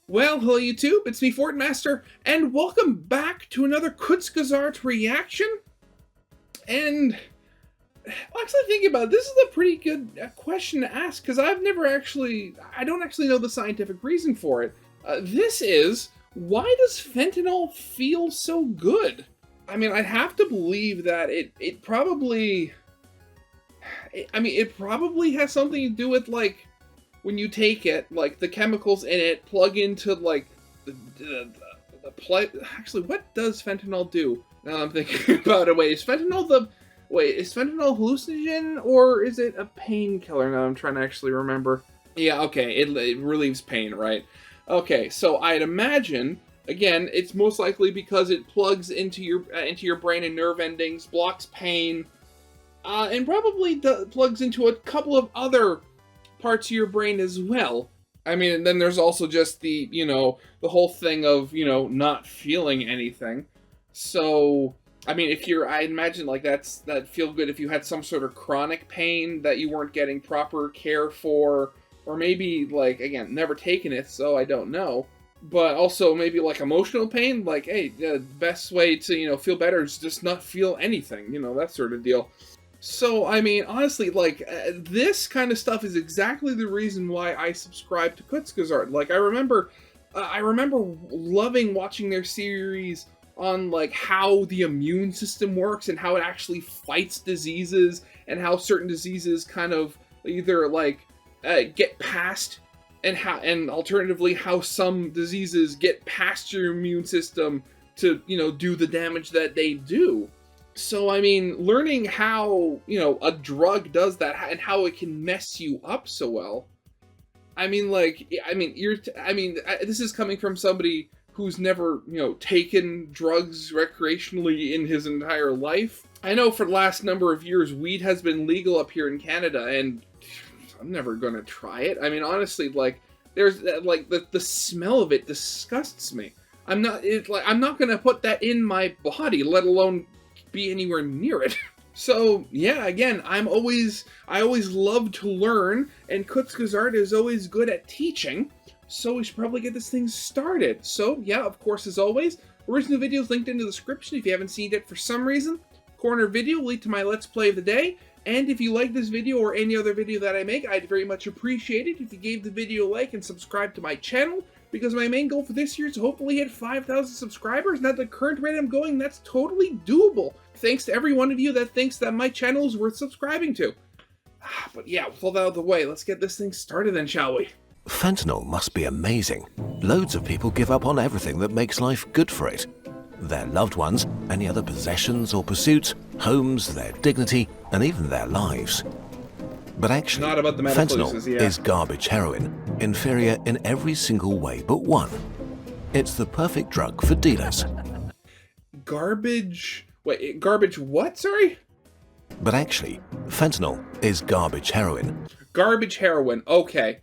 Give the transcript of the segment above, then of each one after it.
Well, hello YouTube, it's me, Fortmaster, and welcome back to another Kurzgesagt reaction. And, actually thinking about it, this is a pretty good question to ask, because I don't actually know the scientific reason for it. This is, why does fentanyl feel so good? I mean, I'd have to believe that it probably has something to do with, like, when you take it, like, the chemicals in it plug into, like, actually, what does fentanyl do? Now I'm thinking about it. Is fentanyl hallucinogen, or is it a painkiller? Now I'm trying to actually remember. Yeah, okay, it relieves pain, right? Okay, so I'd imagine, again, it's most likely because it plugs into your brain and nerve endings, blocks pain, and probably plugs into a couple of other parts of your brain as well. I mean, and then there's also just the whole thing of, not feeling anything. So, I mean, I imagine, like, that feel good if you had some sort of chronic pain that you weren't getting proper care for, or maybe, like, again, never taken it, so I don't know. But also maybe, like, emotional pain, like, hey, the best way to, feel better is just not feel anything, that sort of deal. So, I mean, honestly, like, this kind of stuff is exactly the reason why I subscribe to Kurzgesagt. Like, I remember loving watching their series on, like, how the immune system works and how it actually fights diseases, and how certain diseases kind of either, like, get past, and alternatively, how some diseases get past your immune system to, do the damage that they do. So, I mean, learning how, a drug does that and how it can mess you up so well. I mean, like, this is coming from somebody who's never, taken drugs recreationally in his entire life. I know for the last number of years, weed has been legal up here in Canada, and I'm never gonna try it. I mean, honestly, like, there's, like, the smell of it disgusts me. I'm not gonna put that in my body, let alone be anywhere near it. So yeah, again, I always love to learn, and Kurzgesagt is always good at teaching, so we should probably get this thing started. So yeah, of course, as always, original videos linked in the description if you haven't seen it for some reason. Corner video will lead to my Let's Play of the day, and if you like this video or any other video that I make, I'd very much appreciate it if you gave the video a like and subscribe to my channel, because my main goal for this year is to hopefully hit 5,000 subscribers, and at the current rate I'm going, that's totally doable. Thanks to every one of you that thinks that my channel is worth subscribing to. But yeah, with all that out of the way, let's get this thing started then, shall we? Fentanyl must be amazing. Loads of people give up on everything that makes life good for it. Their loved ones, any other possessions or pursuits, homes, their dignity, and even their lives. But actually, Not about the fentanyl yeah. is garbage heroin, inferior in every single way but one. It's the perfect drug for dealers. Garbage... Wait, garbage what, sorry? But actually, fentanyl is garbage heroin. Garbage heroin, okay.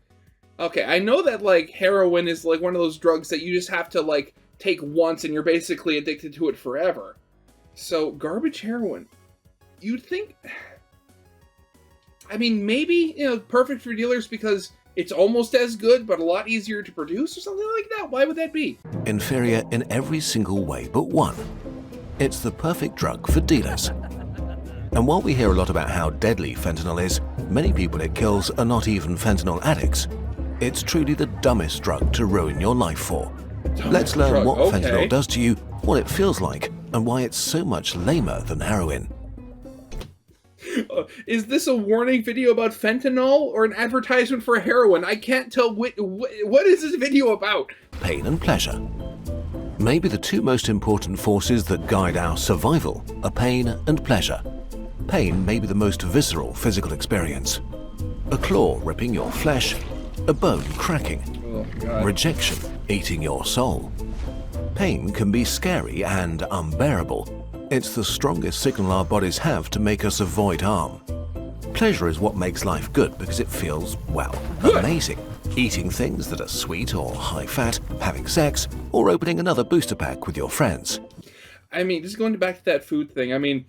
Okay, I know that, like, heroin is, like, one of those drugs that you just have to, like, take once and you're basically addicted to it forever. So, garbage heroin. You'd think... I mean, maybe, perfect for dealers because it's almost as good, but a lot easier to produce or something like that. Why would that be? Inferior in every single way but one. It's the perfect drug for dealers. And while we hear a lot about how deadly fentanyl is, many people it kills are not even fentanyl addicts. It's truly the dumbest drug to ruin your life for. Let's learn what fentanyl does to you, what it feels like, and why it's so much lamer than heroin. Is this a warning video about fentanyl or an advertisement for heroin? I can't tell what is this video about? Pain and pleasure. Maybe the two most important forces that guide our survival are pain and pleasure. Pain may be the most visceral physical experience. A claw ripping your flesh, a bone cracking, rejection eating your soul. Pain can be scary and unbearable. It's the strongest signal our bodies have to make us avoid harm. Pleasure is what makes life good because it feels, well, amazing. Eating things that are sweet or high fat, having sex, or opening another booster pack with your friends. I mean, just going back to that food thing, I mean,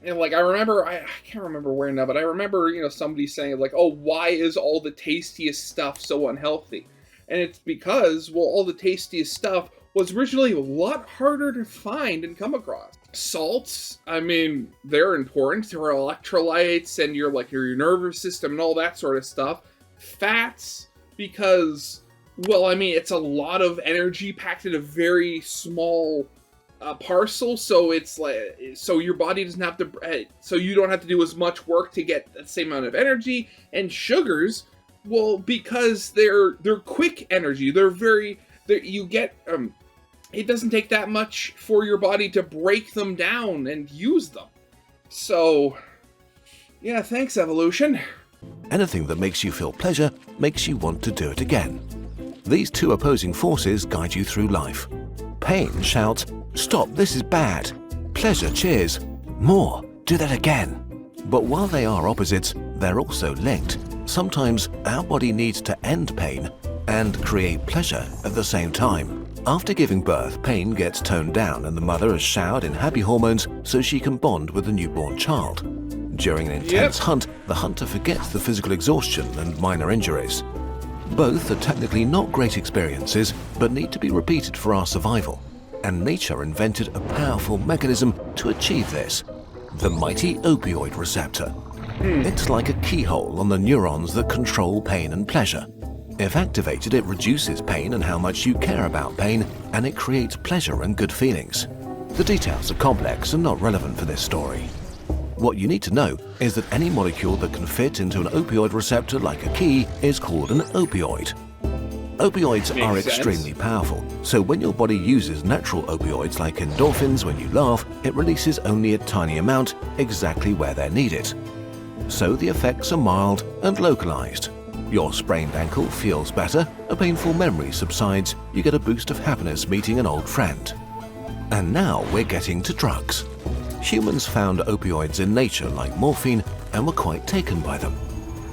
like, I can't remember where now, but I remember, somebody saying, like, oh, why is all the tastiest stuff so unhealthy? And it's because, well, all the tastiest stuff was originally a lot harder to find and come across. Salts, I mean, they're important. They're electrolytes and your nervous system and all that sort of stuff. Fats, because, well, I mean, it's a lot of energy packed in a very small parcel, so it's like, so your body doesn't have to, so you don't have to do as much work to get the same amount of energy. And sugars, well, because they're quick energy. You get it doesn't take that much for your body to break them down and use them. So, yeah, thanks, evolution. Anything that makes you feel pleasure makes you want to do it again. These two opposing forces guide you through life. Pain shouts, "Stop, this is bad." Pleasure cheers, "More, do that again." But while they are opposites, they're also linked. Sometimes our body needs to end pain and create pleasure at the same time. After giving birth, pain gets toned down and the mother is showered in happy hormones so she can bond with the newborn child. During an intense hunt, the hunter forgets the physical exhaustion and minor injuries. Both are technically not great experiences, but need to be repeated for our survival. And nature invented a powerful mechanism to achieve this: the mighty opioid receptor. It's like a keyhole on the neurons that control pain and pleasure. If activated, it reduces pain and how much you care about pain, and it creates pleasure and good feelings. The details are complex and not relevant for this story. What you need to know is that any molecule that can fit into an opioid receptor like a key is called an opioid. Opioids are extremely powerful, so when your body uses natural opioids like endorphins when you laugh, it releases only a tiny amount exactly where they're needed. So the effects are mild and localized. Your sprained ankle feels better, a painful memory subsides, you get a boost of happiness meeting an old friend. And now we're getting to drugs. Humans found opioids in nature like morphine and were quite taken by them.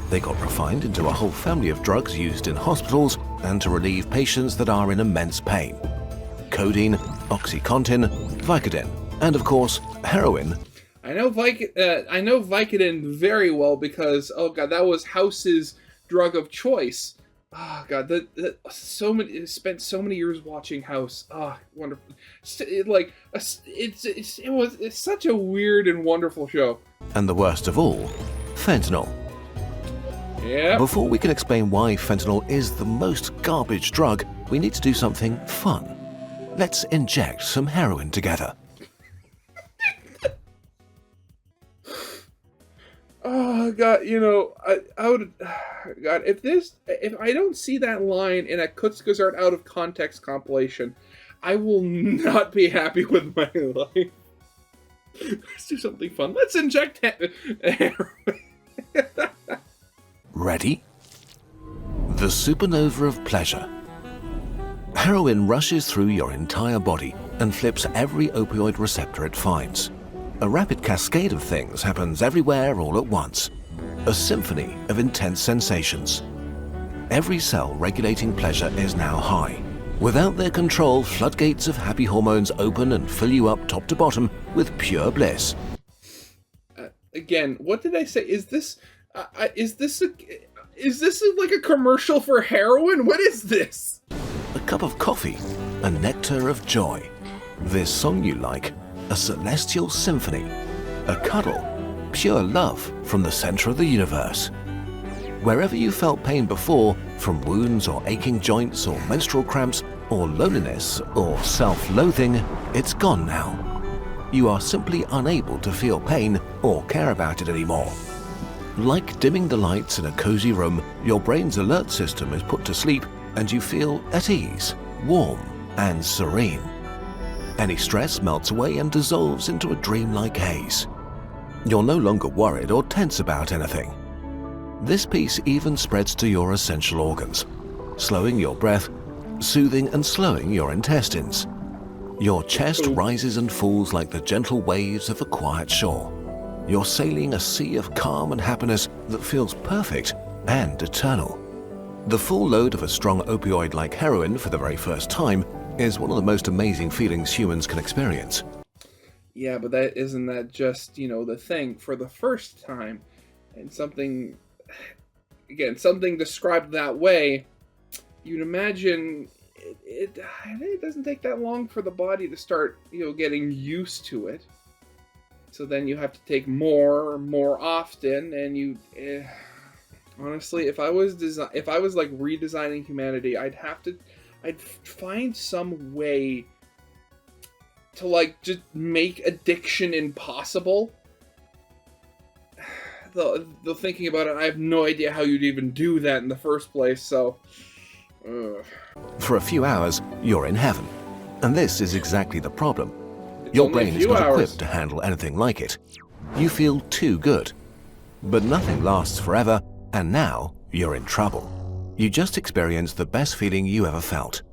They got refined into a whole family of drugs used in hospitals and to relieve patients that are in immense pain. Codeine, OxyContin, Vicodin, and of course, heroin. I know Vicodin very well because, oh god, that was House's drug of choice. Oh god, spent so many years watching House. Ah, wonderful. It's such a weird and wonderful show. And the worst of all, fentanyl. Yeah. Before we can explain why fentanyl is the most garbage drug, we need to do something fun. Let's inject some heroin together. Oh god, I would, god, if I don't see that line in a Kurzgesagt out of context compilation, I will not be happy with my life. Let's do something fun. Let's inject heroin. Ready? The supernova of pleasure. Heroin rushes through your entire body and flips every opioid receptor it finds. A rapid cascade of things happens everywhere all at once. A symphony of intense sensations. Every cell regulating pleasure is now high. Without their control, floodgates of happy hormones open and fill you up top to bottom with pure bliss. Again, what did I say? Is this like a commercial for heroin? What is this? A cup of coffee, a nectar of joy. This song you like, a celestial symphony. A cuddle, pure love from the center of the universe. Wherever you felt pain before, from wounds or aching joints or menstrual cramps or loneliness or self-loathing, it's gone now. You are simply unable to feel pain or care about it anymore. Like dimming the lights in a cozy room, your brain's alert system is put to sleep and you feel at ease, warm and serene. Any stress melts away and dissolves into a dreamlike haze. You're no longer worried or tense about anything. This peace even spreads to your essential organs, slowing your breath, soothing and slowing your intestines. Your chest rises and falls like the gentle waves of a quiet shore. You're sailing a sea of calm and happiness that feels perfect and eternal. The full load of a strong opioid like heroin for the very first time is one of the most amazing feelings humans can experience. Yeah, but isn't that just, the thing for the first time? And something described that way you'd imagine it doesn't take that long for the body to start, getting used to it. So then you have to take more often, and honestly, if I was like redesigning humanity, I'd find some way to like just make addiction impossible. Though thinking about it, I have no idea how you'd even do that in the first place, so... For a few hours, you're in heaven. And this is exactly the problem. Your brain is not equipped to handle anything like it. You feel too good. But nothing lasts forever, and now you're in trouble. You just experienced the best feeling you ever felt.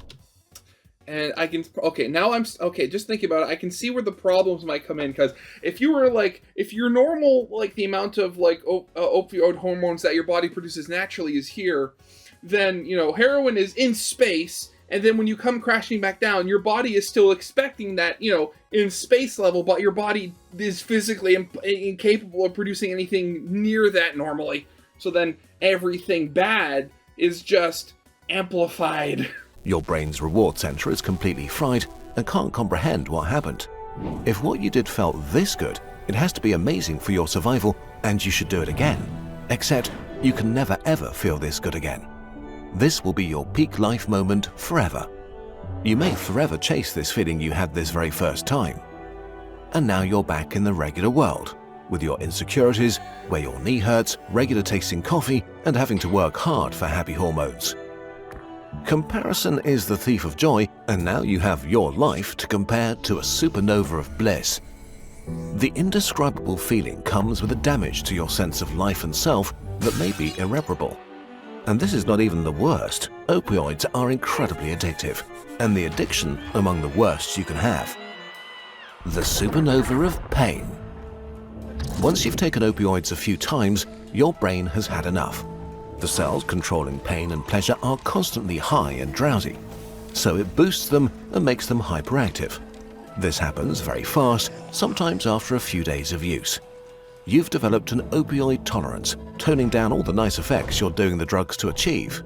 And just thinking about it, I can see where the problems might come in, because if you're normal, like the amount of like opioid hormones that your body produces naturally is here, then, heroin is in space, and then when you come crashing back down, your body is still expecting that, in space level, but your body is physically incapable of producing anything near that normally. So then everything bad is just amplified. Your brain's reward center is completely fried and can't comprehend what happened. If what you did felt this good, it has to be amazing for your survival, and you should do it again. Except you can never ever feel this good again. This will be your peak life moment forever. You may forever chase this feeling you had this very first time. And now you're back in the regular world, with your insecurities, where your knee hurts, regular tasting coffee, and having to work hard for happy hormones. Comparison is the thief of joy, and now you have your life to compare to a supernova of bliss. The indescribable feeling comes with a damage to your sense of life and self that may be irreparable. And this is not even the worst. Opioids are incredibly addictive, and the addiction among the worst you can have. The supernova of pain. Once you've taken opioids a few times, your brain has had enough. The cells controlling pain and pleasure are constantly high and drowsy, so it boosts them and makes them hyperactive. This happens very fast, sometimes after a few days of use. You've developed an opioid tolerance, toning down all the nice effects you're doing the drugs to achieve.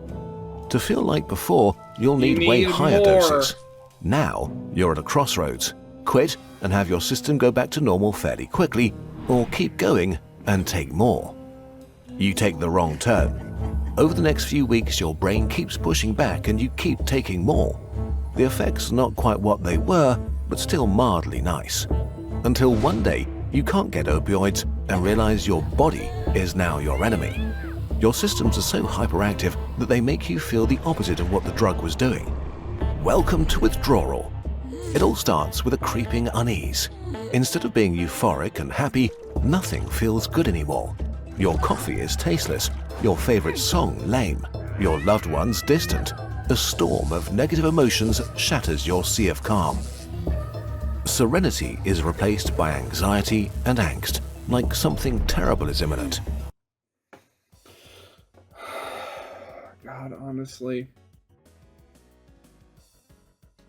To feel like before, you'll need way higher doses. Now, you're at a crossroads. Quit and have your system go back to normal fairly quickly, or keep going and take more. You take the wrong turn. Over the next few weeks, your brain keeps pushing back and you keep taking more. The effects are not quite what they were, but still mildly nice. Until one day, you can't get opioids and realize your body is now your enemy. Your systems are so hyperactive that they make you feel the opposite of what the drug was doing. Welcome to withdrawal. It all starts with a creeping unease. Instead of being euphoric and happy, nothing feels good anymore. Your coffee is tasteless, your favorite song lame, your loved ones distant. A storm of negative emotions shatters your sea of calm. Serenity is replaced by anxiety and angst, like something terrible is imminent. God, honestly.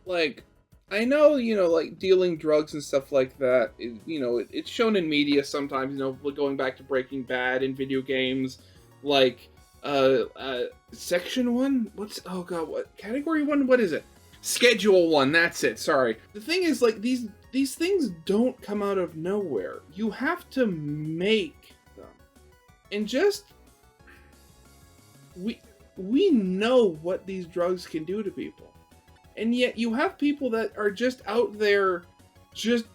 Like, I know, like dealing drugs and stuff like that, it's shown in media sometimes, going back to Breaking Bad in video games, like, Section 1? What? Category 1? What is it? Schedule 1, that's it, sorry. The thing is, like, these things don't come out of nowhere. You have to make them. And we know what these drugs can do to people. And yet you have people that are just out there just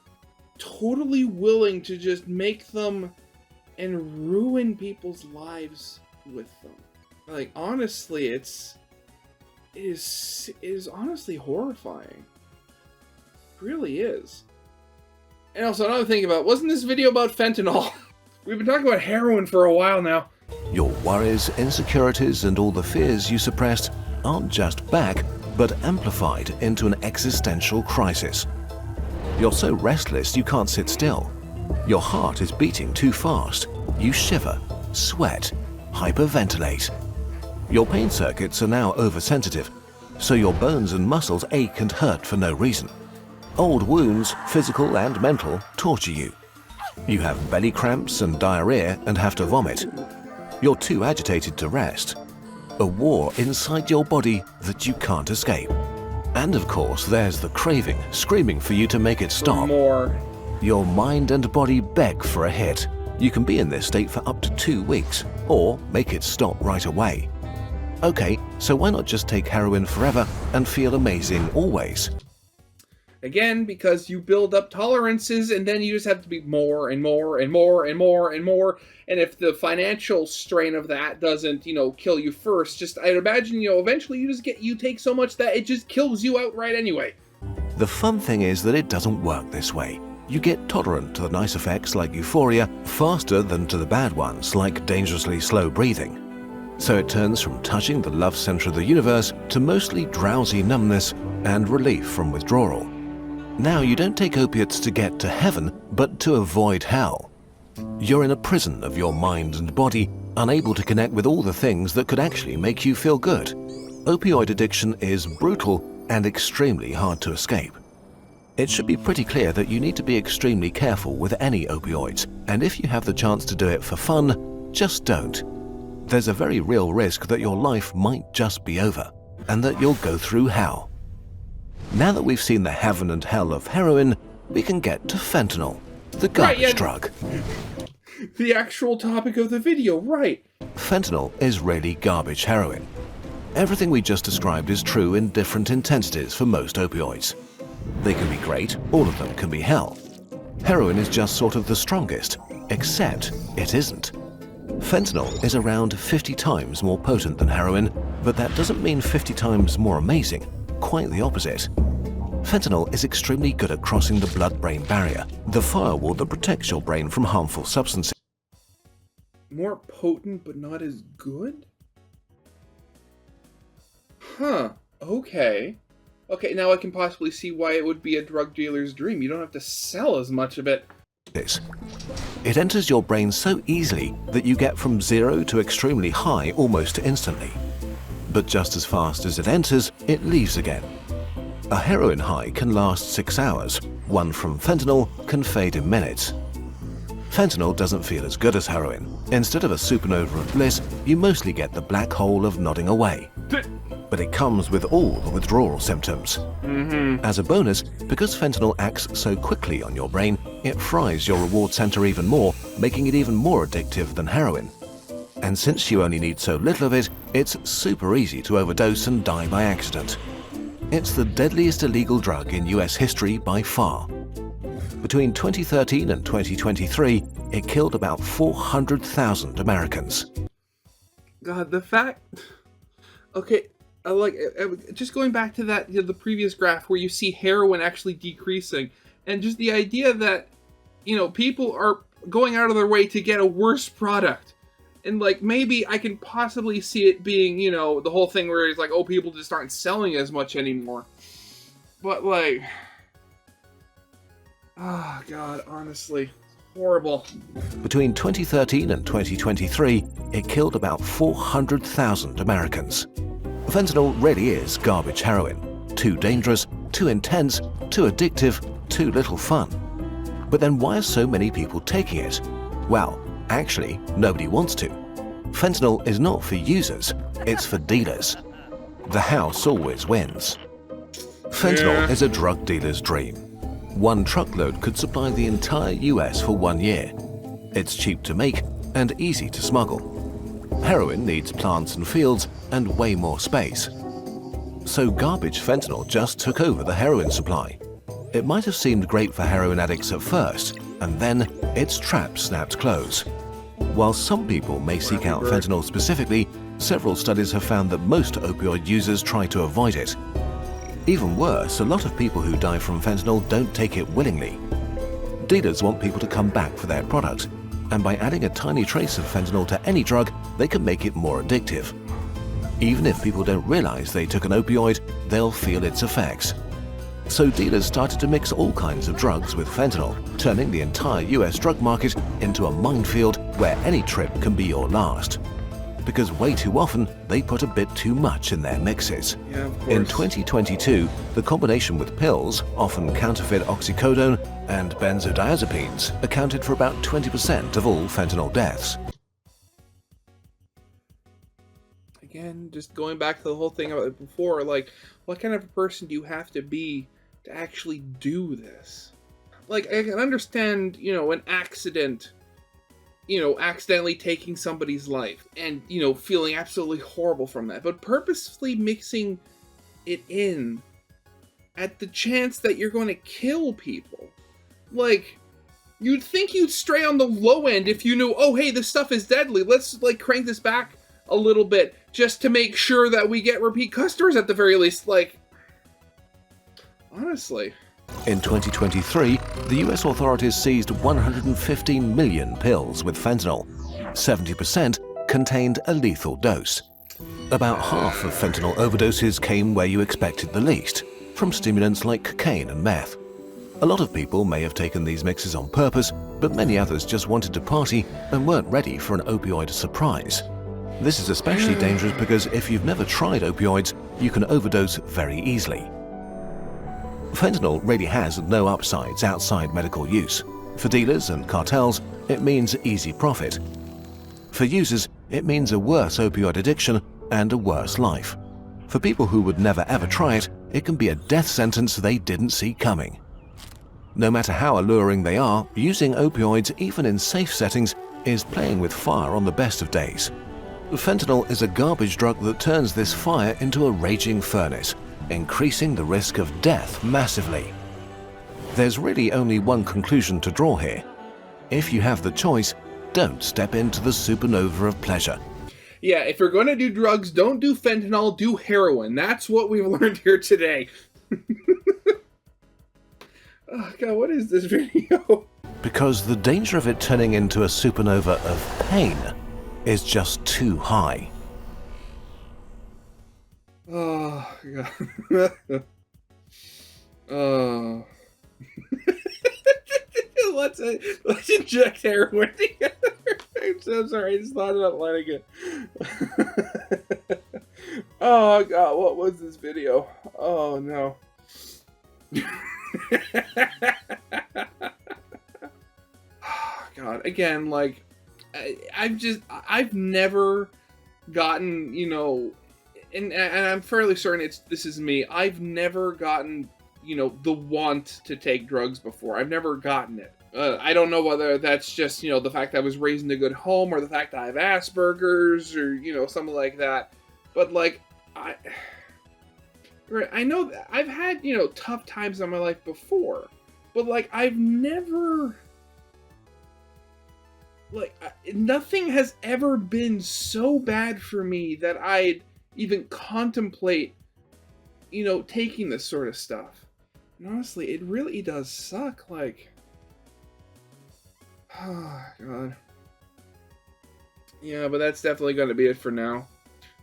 totally willing to just make them and ruin people's lives with them. Like, honestly, it is honestly horrifying. It really is. And also another thing wasn't this video about fentanyl? We've been talking about heroin for a while now. Your worries, insecurities, and all the fears you suppressed aren't just back, but amplified into an existential crisis. You're so restless you can't sit still. Your heart is beating too fast. You shiver, sweat, hyperventilate. Your pain circuits are now oversensitive, so your bones and muscles ache and hurt for no reason. Old wounds, physical and mental, torture you. You have belly cramps and diarrhea and have to vomit. You're too agitated to rest. a war inside your body that you can't escape. And of course, there's the craving, screaming for you to make it stop. More. Your mind and body beg for a hit. You can be in this state for up to 2 weeks, or make it stop right away. Okay, so why not just take heroin forever and feel amazing always? Again, because you build up tolerances and then you just have to be more and more and more and more and more. And if the financial strain of that doesn't, kill you first, I'd imagine, eventually you take so much that it just kills you outright anyway. The fun thing is that it doesn't work this way. You get tolerant to the nice effects like euphoria faster than to the bad ones like dangerously slow breathing. So it turns from touching the love center of the universe to mostly drowsy numbness and relief from withdrawal. Now you don't take opiates to get to heaven, but to avoid hell. You're in a prison of your mind and body, unable to connect with all the things that could actually make you feel good. Opioid addiction is brutal and extremely hard to escape. It should be pretty clear that you need to be extremely careful with any opioids, and if you have the chance to do it for fun, just don't. There's a very real risk that your life might just be over, and that you'll go through hell. Now that we've seen the heaven and hell of heroin, we can get to fentanyl, the garbage drug. The actual topic of the video, right. Fentanyl is really garbage heroin. Everything we just described is true in different intensities for most opioids. They can be great, all of them can be hell. Heroin is just sort of the strongest, except it isn't. Fentanyl is around 50 times more potent than heroin, but that doesn't mean 50 times more amazing. Quite the opposite. Fentanyl is extremely good at crossing the blood-brain barrier, the firewall that protects your brain from harmful substances. More potent, but not as good? Huh. Okay. Okay, now I can possibly see why it would be a drug dealer's dream. You don't have to sell as much of it. It enters your brain so easily that you get from 0 to extremely high almost instantly. But just as fast as it enters, it leaves again. A heroin high can last 6 hours. One from fentanyl can fade in minutes. Fentanyl doesn't feel as good as heroin. Instead of a supernova of bliss, you mostly get the black hole of nodding away. But it comes with all the withdrawal symptoms. As a bonus, because fentanyl acts so quickly on your brain, it fries your reward center even more, making it even more addictive than heroin. And since you only need so little of it, it's super easy to overdose and die by accident. It's the deadliest illegal drug in US history by far. Between 2013 and 2023, it killed about 400,000 Americans. God, the fact... Okay, just going back to that, the previous graph where you see heroin actually decreasing, and just the idea that, people are going out of their way to get a worse product. And, maybe I can possibly see it being, the whole thing where it's people just aren't selling as much anymore. But, oh, God, honestly, horrible. Between 2013 and 2023, it killed about 400,000 Americans. Fentanyl really is garbage heroin. Too dangerous, too intense, too addictive, too little fun. But then why are so many people taking it? Well, actually, nobody wants to. Fentanyl is not for users, it's for dealers. The house always wins. Fentanyl is a drug dealer's dream. One truckload could supply the entire US for 1 year. It's cheap to make and easy to smuggle. Heroin needs plants and fields and way more space. So garbage fentanyl just took over the heroin supply. It might have seemed great for heroin addicts at first, and then its trap snapped close. While some people may seek out fentanyl specifically, several studies have found that most opioid users try to avoid it. Even worse, a lot of people who die from fentanyl don't take it willingly. Dealers want people to come back for their product, and by adding a tiny trace of fentanyl to any drug, they can make it more addictive. Even if people don't realize they took an opioid, they'll feel its effects. So dealers started to mix all kinds of drugs with fentanyl, turning the entire US drug market into a minefield where any trip can be your last. Because way too often, they put a bit too much in their mixes. Yeah, of course. In 2022, the combination with pills, often counterfeit oxycodone and benzodiazepines, accounted for about 20% of all fentanyl deaths. again, just going back to the whole thing about it before, like, what kind of a person do you have to be to actually do this? Like, I can understand, an accident, accidentally taking somebody's life and, feeling absolutely horrible from that. But purposefully mixing it in at the chance that you're going to kill people. Like, you'd think you'd stray on the low end if you knew, oh, hey, this stuff is deadly. Let's, like, crank this back a little bit just to make sure that we get repeat customers at the very least. Like, honestly. In 2023, the US authorities seized 115 million pills with fentanyl. 70% contained a lethal dose. About half of fentanyl overdoses came where you expected the least, from stimulants like cocaine and meth. A lot of people may have taken these mixes on purpose, but many others just wanted to party and weren't ready for an opioid surprise. This is especially dangerous because if you've never tried opioids, you can overdose very easily. Fentanyl really has no upsides outside medical use. For dealers and cartels, it means easy profit. For users, it means a worse opioid addiction and a worse life. For people who would never ever try it, it can be a death sentence they didn't see coming. No matter how alluring they are, using opioids even in safe settings is playing with fire on the best of days. Fentanyl is a garbage drug that turns this fire into a raging furnace, increasing the risk of death massively. There's really only one conclusion to draw here. If you have the choice, don't step into the supernova of pleasure. Yeah, if you're going to do drugs, don't do fentanyl, do heroin. That's what we've learned here today. Oh, God, what is this video? Because the danger of it turning into a supernova of pain is just too high. Oh, God. Oh. Let's inject heroin together. I'm so sorry, I just thought about letting it. Oh, God, what was this video? Oh, no. God, again, like, I've never gotten, and I'm fairly certain this is me. I've never gotten, the want to take drugs before. I've never gotten it. I don't know whether that's just, the fact that I was raised in a good home or the fact that I have Asperger's or, something like that. But, like, I know that I've had, tough times in my life before. But, like, I've never... Like, nothing has ever been so bad for me that I'd even contemplate, taking this sort of stuff. And honestly, it really does suck, like... Oh, God. Yeah, but that's definitely going to be it for now.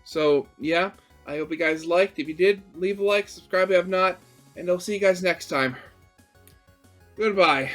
So, yeah, I hope you guys liked. If you did, leave a like, subscribe if you have not, and I'll see you guys next time. Goodbye.